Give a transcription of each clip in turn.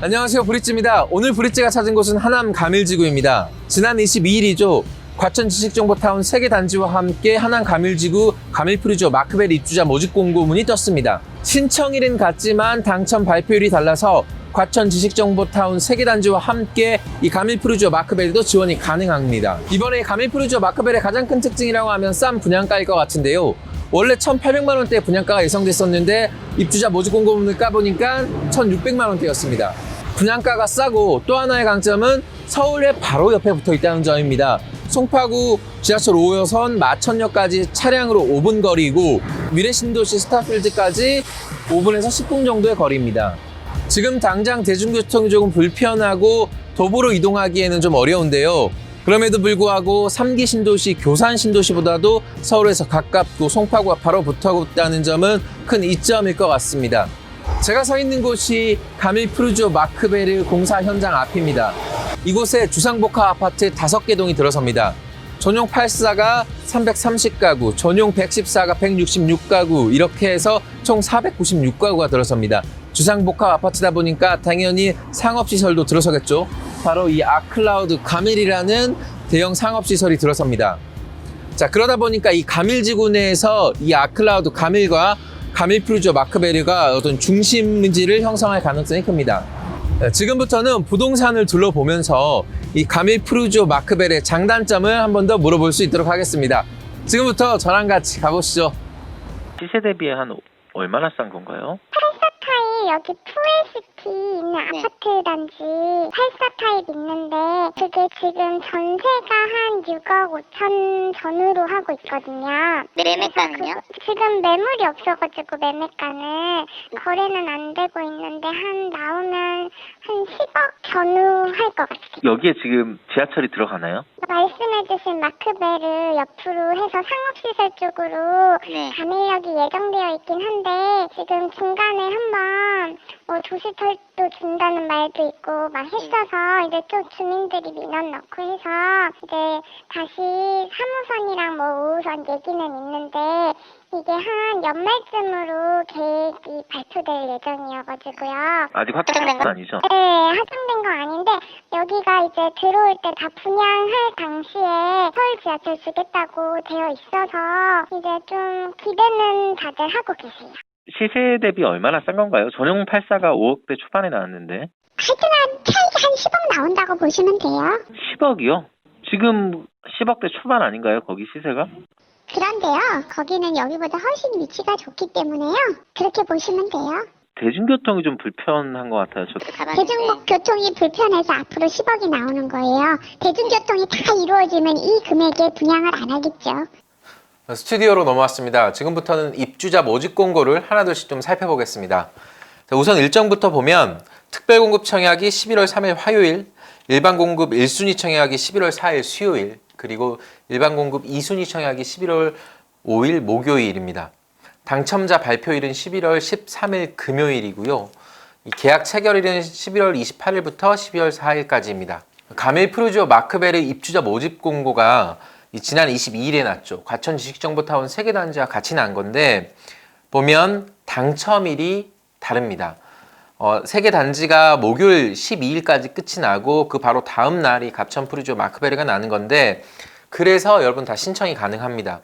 안녕하세요, 브릿지입니다. 오늘 브릿지가 찾은 곳은 하남 가밀지구입니다. 지난 22일이죠. 과천 지식정보타운 3개 단지와 함께 하남 가밀지구 가밀프리지오 마크벨 입주자 모집 공고문이 떴습니다. 신청일은 같지만 당첨 발표율이 달라서 과천 지식정보타운 3개 단지와 함께 이 가밀프리지오 마크벨도 지원이 가능합니다. 이번에 가밀프리지오 마크벨의 가장 큰 특징이라고 하면 싼 분양가일 것 같은데요. 원래 1,800만 원대 분양가가 예상됐었는데 입주자 모집 공고문을 까보니까 1,600만 원대였습니다. 분양가가 싸고 또 하나의 강점은 서울에 바로 옆에 붙어 있다는 점입니다. 송파구 지하철 5호선 마천역까지 차량으로 5분 거리고 미래신도시 스타필드까지 5분에서 10분 정도의 거리입니다. 지금 당장 대중교통이 조금 불편하고 도보로 이동하기에는 좀 어려운데요. 그럼에도 불구하고 3기 신도시, 교산 신도시보다도 서울에서 가깝고 송파구와 바로 붙어 있다는 점은 큰 이점일 것 같습니다. 제가 서 있는 곳이 가밀프리지오 마크벨 공사 현장 앞입니다. 이곳에 주상복합 아파트 5개 동이 들어섭니다. 전용 84가 330가구, 전용 114가 166가구, 이렇게 해서 총 496가구가 들어섭니다. 주상복합 아파트다 보니까 당연히 상업시설도 들어서겠죠. 바로 이 아클라우드 가밀이라는 대형 상업시설이 들어섭니다. 자, 그러다 보니까 이 가밀지구 내에서 이 아클라우드 가밀과 가밀프리지오 마크벨가 어떤 중심지를 형성할 가능성이 큽니다. 지금부터는 부동산을 둘러보면서 이 가밀프리지오 마크벨의 장단점을 한 번 더 물어볼 수 있도록 하겠습니다. 지금부터 저랑 같이 가보시죠. 시세 대비에 한 얼마나 싼 건가요? 84 타입 여기 푸에시티 있는 아파트 단지 84 타입 있는데 그게 지금 전세가 한 6억 5천 전후로 하고 있거든요. 매매가는요? 지금 매물이 없어가지고 매매가는 거래는 안 되고 있는데 나오면 한 10억 전후 할 것 같아요. 여기에 지금 지하철이 들어가나요? 말씀해주신 마크벨을 옆으로 해서 상업시설 쪽으로 네. 가밀역이 예정되어 있긴 한데 지금 중간에 한번 조수털도 준다는 말도 있고 막 했어서 이제 또 주민들이 민원 넣고 해서 이제 다시 3호선이랑 5호선 얘기는 있는데 이게 한 연말쯤으로 계획이 발표될 예정이어가지고요. 아직 확정된 건 아니죠? 네, 확정된 건 아닌데 여기가 이제 들어올 때 다 분양할 당시에 서울 지하철 주겠다고 되어 있어서 이제 좀 기대는 다들 하고 계세요. 시세 대비 얼마나 싼 건가요? 전용 84가 5억대 초반에 나왔는데 하여튼 차익이 한 10억 나온다고 보시면 돼요. 10억이요? 지금 10억대 초반 아닌가요? 거기 시세가? 그런데요, 거기는 여기보다 훨씬 위치가 좋기 때문에요. 그렇게 보시면 돼요. 대중교통이 좀 불편한 것 같아요. 대중교통이 불편해서 앞으로 10억이 나오는 거예요. 대중교통이 다 이루어지면 이 금액에 분양을 안 하겠죠. 스튜디오로 넘어왔습니다. 지금부터는 입주자 모집 공고를 하나둘씩 좀 살펴보겠습니다. 우선 일정부터 보면 특별공급 청약이 11월 3일 화요일, 일반공급 1순위 청약이 11월 4일 수요일, 그리고 일반공급 2순위 청약이 11월 5일 목요일입니다. 당첨자 발표일은 11월 13일 금요일이고요. 계약 체결일은 11월 28일부터 12월 4일까지입니다. 가밀프리지오 마크벨의 입주자 모집 공고가 지난 22일에 났죠. 과천 지식정보타운 3개 단지와 같이 난 건데 보면 당첨일이 다릅니다. 3개 단지가 목요일 12일까지 끝이 나고 그 바로 다음 날이 과천프리지오 마크벨가 나는 건데 그래서 여러분 다 신청이 가능합니다.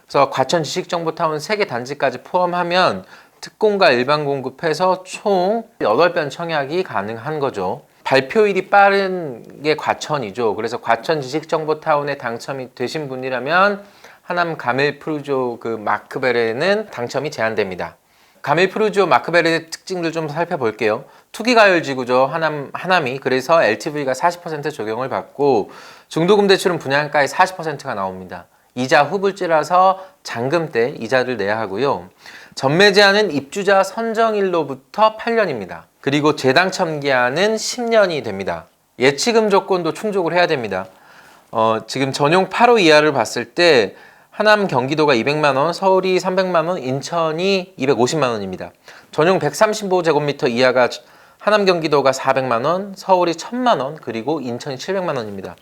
그래서 과천 지식정보타운 3개 단지까지 포함하면 특공과 일반 공급해서 총 8번 청약이 가능한 거죠. 발표일이 빠른 게 과천이죠. 그래서 과천 지식정보타운에 당첨이 되신 분이라면 하남 가밀프리지오 마크벨에는 당첨이 제한됩니다. 가밀프리지오 마크벨의 특징들 좀 살펴볼게요. 투기가열지구죠. 하남이. 그래서 LTV가 40% 적용을 받고 중도금대출은 분양가의 40%가 나옵니다. 이자 후불제라서 잔금 때 이자를 내야 하고요. 전매 제한은 입주자 선정일로부터 8년입니다. 그리고 재당첨 기한은 10년이 됩니다. 예치금 조건도 충족을 해야 됩니다. 지금 전용 8호 이하를 봤을 때 하남 경기도가 200만원, 서울이 300만원, 인천이 250만원입니다. 전용 135제곱미터 이하가 하남 경기도가 400만원, 서울이 1000만원, 그리고 인천이 700만원입니다.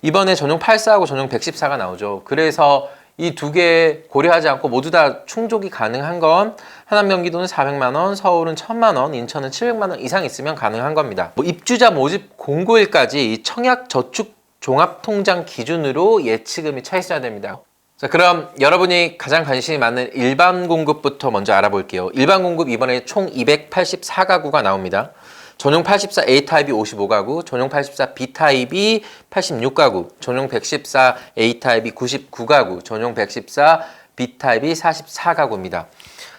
이번에 전용 84하고 전용 114가 나오죠. 그래서 이 두 개 고려하지 않고 모두 다 충족이 가능한 건 하남 경기도는 400만 원, 서울은 1000만 원, 인천은 700만 원 이상 있으면 가능한 겁니다. 입주자 모집 공고일까지 이 청약 저축 종합통장 기준으로 예치금이 차 있어야 됩니다. 자, 그럼 여러분이 가장 관심이 많은 일반 공급부터 먼저 알아볼게요. 일반 공급 이번에 총 284가구가 나옵니다. 전용 84 A타입이 55가구, 전용 84 B타입이 86가구, 전용 114 A타입이 99가구, 전용 114 B타입이 44가구입니다.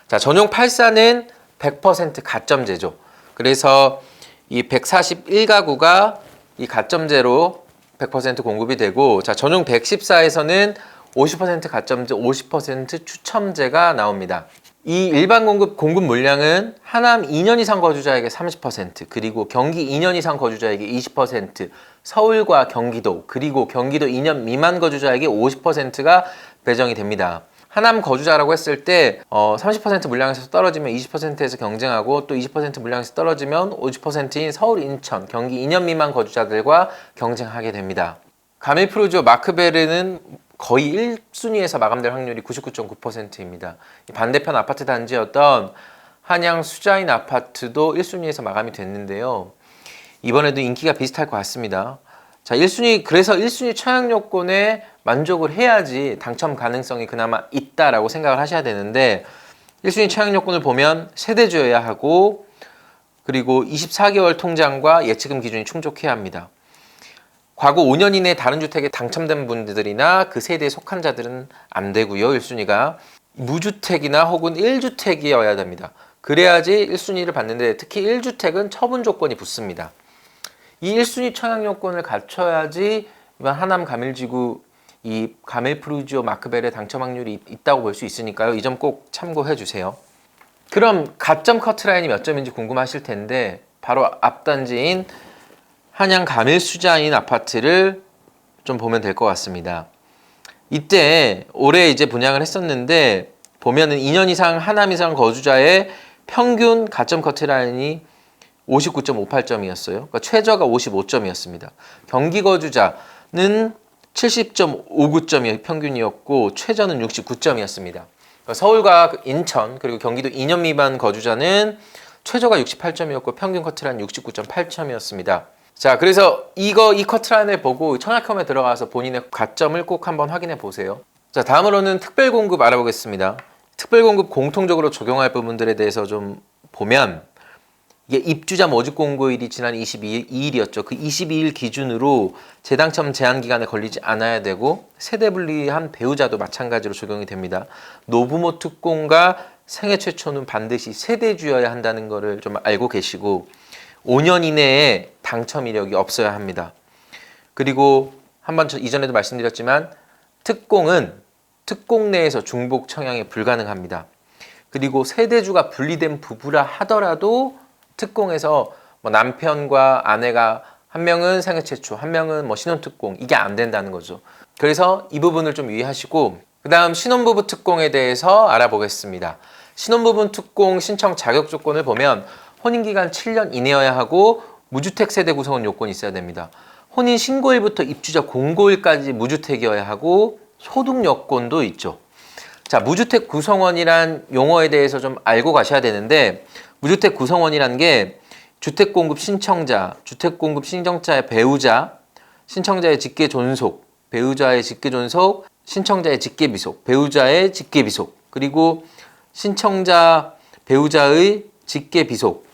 자, 전용 84는 100% 가점제죠. 그래서 이 141가구가 이 가점제로 100% 공급이 되고, 자, 전용 114에서는 50% 가점제, 50% 추첨제가 나옵니다. 이 일반 공급 물량은 하남 2년 이상 거주자에게 30%, 그리고 경기 2년 이상 거주자에게 20%, 서울과 경기도, 그리고 경기도 2년 미만 거주자에게 50%가 배정이 됩니다. 하남 거주자라고 했을 때 30% 물량에서 떨어지면 20%에서 경쟁하고, 또 20% 물량에서 떨어지면 50%인 서울, 인천, 경기 2년 미만 거주자들과 경쟁하게 됩니다. 가밀프루지오 마크베르는 거의 1순위에서 마감될 확률이 99.9%입니다. 반대편 아파트 단지였던 한양 수자인 아파트도 1순위에서 마감이 됐는데요. 이번에도 인기가 비슷할 것 같습니다. 자, 그래서 1순위 청약 요건에 만족을 해야지 당첨 가능성이 그나마 있다라고 생각을 하셔야 되는데, 1순위 청약 요건을 보면 세대주여야 하고, 그리고 24개월 통장과 예치금 기준이 충족해야 합니다. 과거 5년 이내에 다른 주택에 당첨된 분들이나 그 세대에 속한 자들은 안 되고요. 1순위가 무주택이나 혹은 1주택이어야 됩니다. 그래야지 1순위를 받는데, 특히 1주택은 처분 조건이 붙습니다. 이 1순위 청약 요건을 갖춰야지 이번 하남 가밀지구 이 가밀프루지오 마크벨의 당첨 확률이 있다고 볼 수 있으니까요. 이 점 꼭 참고해 주세요. 그럼 가점 커트라인이 몇 점인지 궁금하실 텐데, 바로 앞단지인 한양 가밀수자인 아파트를 좀 보면 될 것 같습니다. 이때 올해 이제 분양을 했었는데, 보면은 2년 이상 하남 이상 거주자의 평균 가점 커트라인이 59.58점이었어요. 그러니까 최저가 55점이었습니다. 경기 거주자는 70.59점이 평균이었고, 최저는 69점이었습니다. 그러니까 서울과 인천, 그리고 경기도 2년 미만 거주자는 최저가 68점이었고 평균 커트라인 69.8점이었습니다. 자, 그래서 이 커트라인을 보고 청약홈에 들어가서 본인의 가점을 꼭 한번 확인해 보세요. 자, 다음으로는 특별공급 알아보겠습니다. 특별공급 공통적으로 적용할 부분들에 대해서 좀 보면, 이게 입주자 모집 공고일이 지난 22일이었죠. 그 22일 기준으로 재당첨 제한 기간에 걸리지 않아야 되고, 세대 분리한 배우자도 마찬가지로 적용이 됩니다. 노부모 특공과 생애 최초는 반드시 세대주여야 한다는 것을 좀 알고 계시고, 5년 이내에 당첨 이력이 없어야 합니다. 그리고 한번 이전에도 말씀드렸지만, 특공은 특공 내에서 중복 청약이 불가능합니다. 그리고 세대주가 분리된 부부라 하더라도 특공에서 남편과 아내가 한 명은 생애 최초, 한 명은 신혼특공, 이게 안 된다는 거죠. 그래서 이 부분을 좀 유의하시고, 그 다음 신혼부부 특공에 대해서 알아보겠습니다. 신혼부부 특공 신청 자격 조건을 보면 혼인기간 7년 이내여야 하고, 무주택 세대 구성원 요건이 있어야 됩니다. 혼인 신고일부터 입주자 공고일까지 무주택이어야 하고, 소득 여건도 있죠. 자, 무주택 구성원이란 용어에 대해서 좀 알고 가셔야 되는데, 무주택 구성원이란 게 주택공급 신청자, 주택공급 신청자의 배우자, 신청자의 직계존속, 배우자의 직계존속, 신청자의 직계비속, 배우자의 직계비속, 그리고 신청자, 배우자의 직계비속.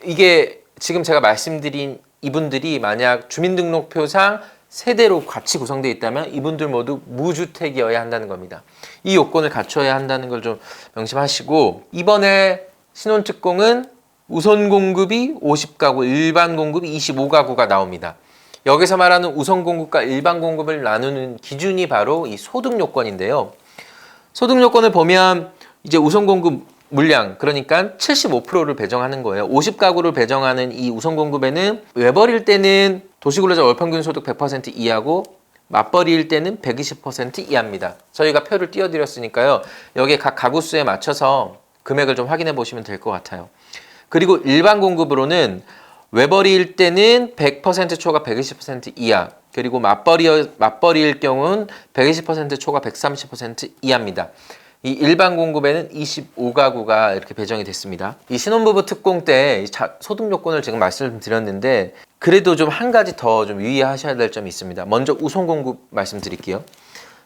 이게 지금 제가 말씀드린 이분들이 만약 주민등록표상 세대로 같이 구성되어 있다면 이분들 모두 무주택이어야 한다는 겁니다. 이 요건을 갖춰야 한다는 걸 좀 명심하시고, 이번에 신혼특공은 우선 공급이 50가구, 일반 공급이 25가구가 나옵니다. 여기서 말하는 우선 공급과 일반 공급을 나누는 기준이 바로 이 소득 요건인데요. 소득 요건을 보면 이제 우선 공급 물량, 그러니까 75%를 배정하는 거예요. 50가구를 배정하는 이 우선 공급에는 외벌이일 때는 도시근로자 월평균 소득 100% 이하고, 맞벌이일 때는 120% 이하입니다. 저희가 표를 띄워드렸으니까요. 여기에 각 가구 수에 맞춰서 금액을 좀 확인해 보시면 될 것 같아요. 그리고 일반 공급으로는 외벌이일 때는 100% 초과 120% 이하, 그리고 맞벌이일 경우는 120% 초과 130% 이하입니다. 이 일반 공급에는 25가구가 이렇게 배정이 됐습니다. 이 신혼부부 특공 때 소득 요건을 지금 말씀드렸는데 그래도 좀 한 가지 더 좀 유의하셔야 될 점이 있습니다. 먼저 우선 공급 말씀드릴게요.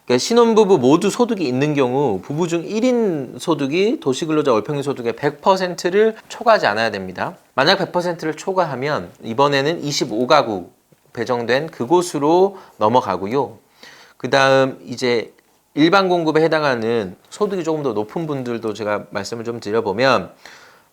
그러니까 신혼부부 모두 소득이 있는 경우 부부 중 1인 소득이 도시근로자 월평균 소득의 100%를 초과하지 않아야 됩니다. 만약 100%를 초과하면 이번에는 25가구 배정된 그곳으로 넘어가고요. 그 다음 이제 일반 공급에 해당하는 소득이 조금 더 높은 분들도 제가 말씀을 좀 드려보면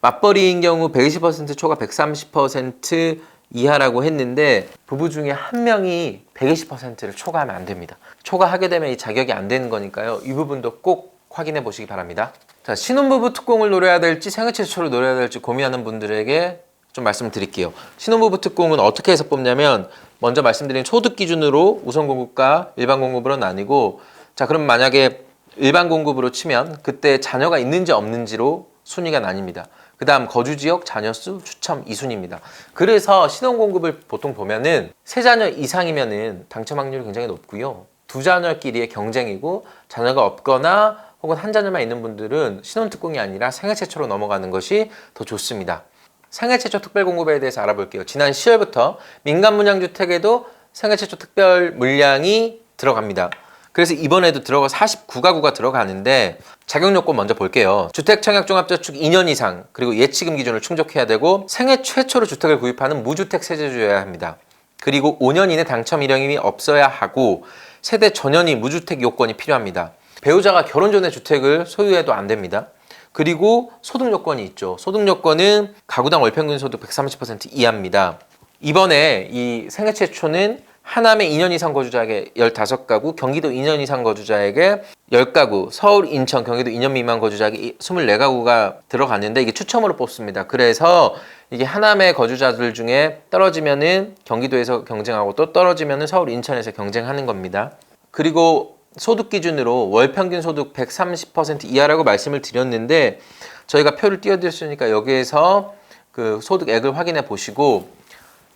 맞벌이인 경우 120% 초과 130% 이하라고 했는데 부부 중에 한 명이 120%를 초과하면 안 됩니다. 초과하게 되면 이 자격이 안 되는 거니까요. 이 부분도 꼭 확인해 보시기 바랍니다. 자, 신혼부부 특공을 노려야 될지 생애 최초를 노려야 될지 고민하는 분들에게 좀 말씀을 드릴게요. 신혼부부 특공은 어떻게 해서 뽑냐면 먼저 말씀드린 소득 기준으로 우선 공급과 일반 공급으로 나뉘고 자, 그럼 만약에 일반 공급으로 치면 그때 자녀가 있는지 없는지로 순위가 나뉩니다. 그 다음 거주지역, 자녀수, 추첨 이 순위입니다. 그래서 신혼공급을 보통 보면은 3자녀 이상이면은 당첨 확률이 굉장히 높고요. 2자녀끼리의 경쟁이고 자녀가 없거나 혹은 한 자녀만 있는 분들은 신혼특공이 아니라 생애 최초로 넘어가는 것이 더 좋습니다. 생애 최초 특별공급에 대해서 알아볼게요. 지난 10월부터 민간 분양주택에도 생애 최초 특별 물량이 들어갑니다. 그래서 이번에도 49가구가 들어가는데 자격 요건 먼저 볼게요. 주택청약종합저축 2년 이상 그리고 예치금 기준을 충족해야 되고 생애 최초로 주택을 구입하는 무주택 세대주여야 합니다. 그리고 5년 이내 당첨 이력이 없어야 하고 세대 전원이 무주택 요건이 필요합니다. 배우자가 결혼 전에 주택을 소유해도 안 됩니다. 그리고 소득 요건이 있죠. 소득 요건은 가구당 월평균 소득 130% 이하입니다. 이번에 이 생애 최초는 하남에 2년 이상 거주자에게 15가구, 경기도 2년 이상 거주자에게 10가구, 서울, 인천, 경기도 2년 미만 거주자에게 24가구가 들어갔는데 이게 추첨으로 뽑습니다. 그래서 이게 하남의 거주자들 중에 떨어지면은 경기도에서 경쟁하고 또 떨어지면은 서울, 인천에서 경쟁하는 겁니다. 그리고 소득 기준으로 월 평균 소득 130% 이하라고 말씀을 드렸는데 저희가 표를 띄워드렸으니까 여기에서 그 소득액을 확인해 보시고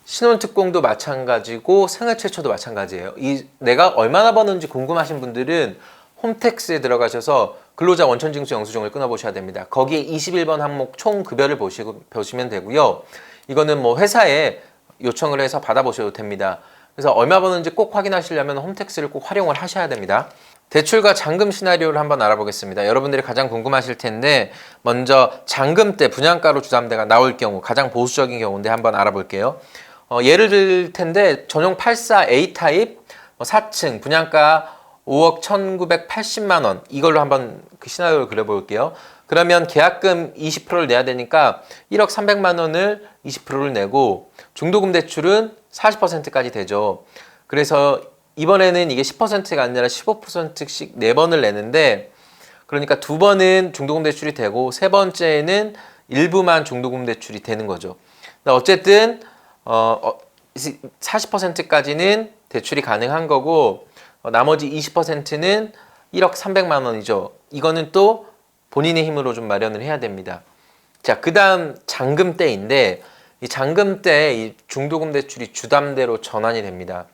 신혼특공도 마찬가지고 생애 최초도 마찬가지예요. 내가 얼마나 버는지 궁금하신 분들은 홈택스에 들어가셔서 근로자 원천징수 영수증을 끊어보셔야 됩니다. 거기에 21번 항목 총급여를 보시면 되고요. 이거는 뭐 회사에 요청을 해서 받아보셔도 됩니다. 그래서 얼마 버는지 꼭 확인하시려면 홈택스를 꼭 활용을 하셔야 됩니다. 대출과 잔금 시나리오를 한번 알아보겠습니다. 여러분들이 가장 궁금하실 텐데 먼저 잔금 때 분양가로 주담대가 나올 경우 가장 보수적인 경우인데 한번 알아볼게요. 예를 들 텐데 전용 84 A타입 4층 분양가 5억 1980만 원 이걸로 한번 그 시나리오를 그려볼게요. 그러면 계약금 20%를 내야 되니까 1억 300만 원을 20%를 내고 중도금 대출은 40%까지 되죠. 그래서 이번에는 이게 10%가 아니라 15%씩 4번을 내는데 그러니까 2번은 중도금 대출이 되고 3번째는 일부만 중도금 대출이 되는 거죠. 어쨌든 40%까지는 대출이 가능한 거고 나머지 20%는 1억 300만 원이죠. 이거는 또 본인의 힘으로 좀 마련을 해야 됩니다. 자, 그 다음 잔금 때인데 이 잔금 때 이 중도금 대출이 주담대로 전환이 됩니다.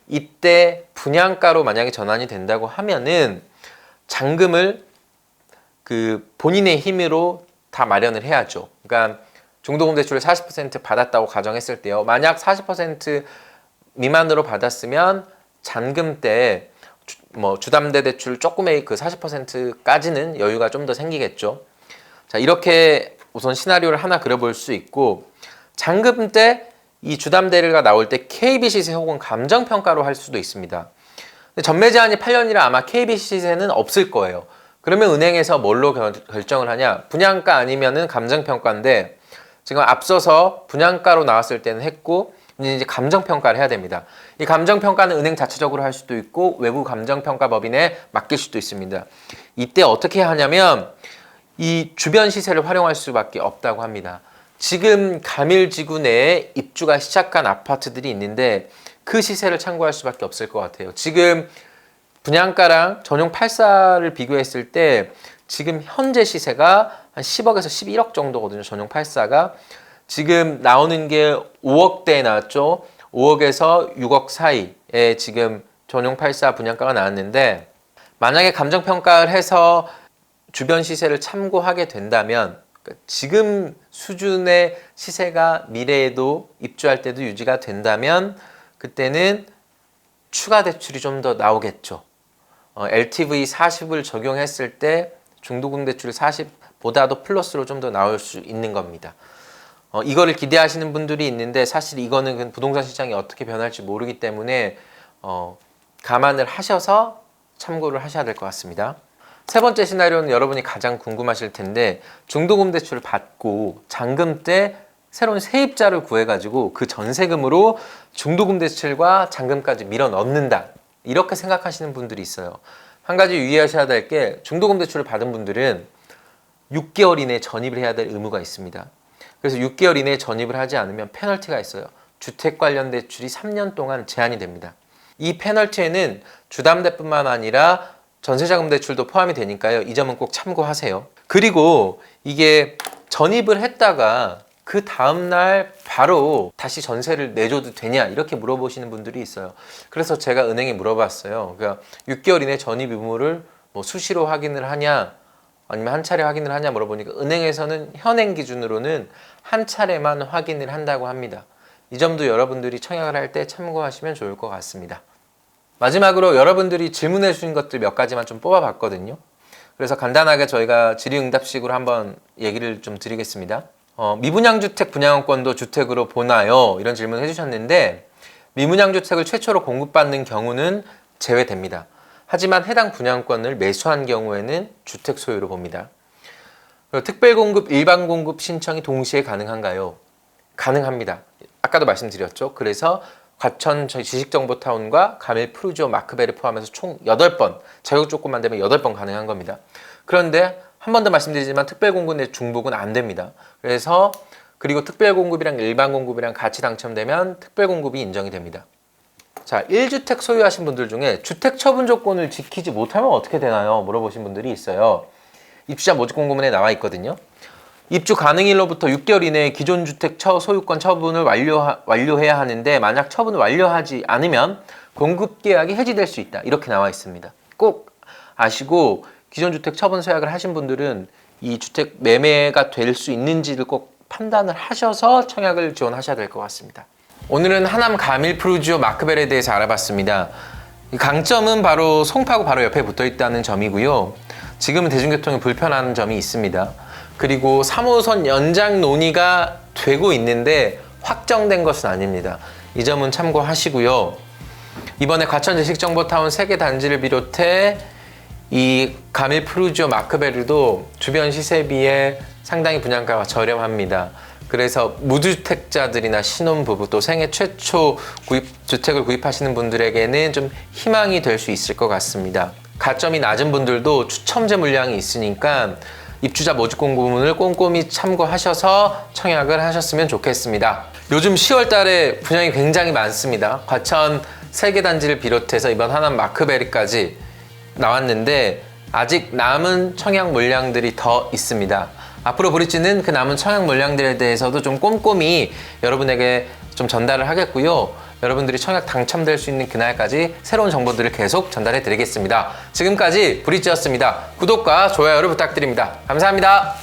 이때 분양가로 만약에 전환이 된다고 하면은 잔금을 그 본인의 힘으로 다 마련을 해야죠. 그러니까 중도금 대출을 40% 받았다고 가정했을 때요. 만약 40% 미만으로 받았으면 잔금 때 뭐 주담대 대출 조금의 그 40%까지는 여유가 좀 더 생기겠죠. 자, 이렇게 우선 시나리오를 하나 그려볼 수 있고 잔금 때 이 주담대가 나올 때 KB 시세 혹은 감정평가로 할 수도 있습니다. 근데 전매 제한이 8년이라 아마 KB 시세는 없을 거예요. 그러면 은행에서 뭘로 결정을 하냐? 분양가 아니면은 감정평가인데 지금 앞서서 분양가로 나왔을 때는 했고 이제 감정평가를 해야 됩니다. 이 감정평가는 은행 자체적으로 할 수도 있고 외부 감정평가법인에 맡길 수도 있습니다. 이때 어떻게 하냐면 이 주변 시세를 활용할 수밖에 없다고 합니다. 지금 가밀지구 내에 입주가 시작한 아파트들이 있는데 그 시세를 참고할 수밖에 없을 것 같아요. 지금 분양가랑 전용 84를 비교했을 때 지금 현재 시세가 한 10억에서 11억 정도거든요. 전용 84가. 지금 나오는 게 5억대에 나왔죠. 5억에서 6억 사이에 지금 전용 84 분양가가 나왔는데, 만약에 감정평가를 해서 주변 시세를 참고하게 된다면 지금 수준의 시세가 미래에도 입주할 때도 유지가 된다면 그때는 추가 대출이 좀 더 나오겠죠. LTV 40을 적용했을 때 중도금 대출 40보다도 플러스로 좀 더 나올 수 있는 겁니다. 이거를 기대하시는 분들이 있는데 사실 이거는 부동산 시장이 어떻게 변할지 모르기 때문에 감안을 하셔서 참고를 하셔야 될 것 같습니다. 세 번째 시나리오는 여러분이 가장 궁금하실 텐데, 중도금 대출을 받고 잔금 때 새로운 세입자를 구해가지고 그 전세금으로 중도금 대출과 잔금까지 밀어 넣는다, 이렇게 생각하시는 분들이 있어요. 한 가지 유의하셔야 될 게, 중도금 대출을 받은 분들은 6개월 이내에 전입을 해야 될 의무가 있습니다. 그래서 6개월 이내에 전입을 하지 않으면 페널티가 있어요. 주택 관련 대출이 3년 동안 제한이 됩니다. 이 페널티에는 주담대뿐만 아니라 전세자금 대출도 포함이 되니까요. 이 점은 꼭 참고하세요. 그리고 이게 전입을 했다가 그 다음날 바로 다시 전세를 내줘도 되냐, 이렇게 물어보시는 분들이 있어요. 그래서 제가 은행에 물어봤어요. 그러니까 6개월 이내 전입 의무를 뭐 수시로 확인을 하냐 아니면 한 차례 확인을 하냐 물어보니까, 은행에서는 현행 기준으로는 한 차례만 확인을 한다고 합니다. 이 점도 여러분들이 청약을 할 때 참고하시면 좋을 것 같습니다. 마지막으로 여러분들이 질문해 주신 것들 몇 가지만 좀 뽑아봤거든요. 그래서 간단하게 저희가 질의응답식으로 한번 얘기를 좀 드리겠습니다. 미분양주택 분양권도 주택으로 보나요? 이런 질문을 해주셨는데, 미분양주택을 최초로 공급받는 경우는 제외됩니다. 하지만 해당 분양권을 매수한 경우에는 주택 소유로 봅니다. 특별공급, 일반공급 신청이 동시에 가능한가요? 가능합니다. 아까도 말씀드렸죠. 그래서 과천 지식정보타운과 가밀 푸르지오 마크베를 포함해서 총 8번, 자격 조건만 되면 8번 가능한 겁니다. 그런데 한 번 더 말씀드리지만 특별공급 내 중복은 안 됩니다. 그리고 특별공급이랑 일반공급이랑 같이 당첨되면 특별공급이 인정이 됩니다. 자, 1주택 소유하신 분들 중에 주택 처분 조건을 지키지 못하면 어떻게 되나요? 물어보신 분들이 있어요. 입주자 모집공고문에 나와 있거든요. 입주 가능일로부터 6개월 이내에 기존 주택 소유권 처분을 완료해야 하는데, 만약 처분을 완료하지 않으면 공급계약이 해지될 수 있다, 이렇게 나와 있습니다. 꼭 아시고 기존 주택 처분 서약을 하신 분들은 이 주택 매매가 될 수 있는지를 꼭 판단을 하셔서 청약을 지원하셔야 될 것 같습니다. 오늘은 하남 가밀 푸르지오 마크벨에 대해서 알아봤습니다. 이 강점은 바로 송파구 바로 옆에 붙어 있다는 점이고요. 지금은 대중교통이 불편한 점이 있습니다. 그리고 3호선 연장 논의가 되고 있는데 확정된 것은 아닙니다. 이 점은 참고하시고요. 이번에 과천 지식정보타운 3개 단지를 비롯해 이 가밀 푸르지오 마크베르도 주변 시세 비해 상당히 분양가가 저렴합니다. 그래서 무주택자들이나 신혼부부, 또 생애 최초 주택을 구입하시는 분들에게는 좀 희망이 될 수 있을 것 같습니다. 가점이 낮은 분들도 추첨제 물량이 있으니까 입주자 모집 공고문을 꼼꼼히 참고하셔서 청약을 하셨으면 좋겠습니다. 요즘 10월 달에 분양이 굉장히 많습니다. 과천 3개 단지를 비롯해서 이번 하남 마크베리까지 나왔는데 아직 남은 청약 물량들이 더 있습니다. 앞으로 브릿지는 그 남은 청약 물량들에 대해서도 좀 꼼꼼히 여러분에게 좀 전달을 하겠고요. 여러분들이 청약 당첨될 수 있는 그날까지 새로운 정보들을 계속 전달해 드리겠습니다. 지금까지 브릿지였습니다. 구독과 좋아요를 부탁드립니다. 감사합니다.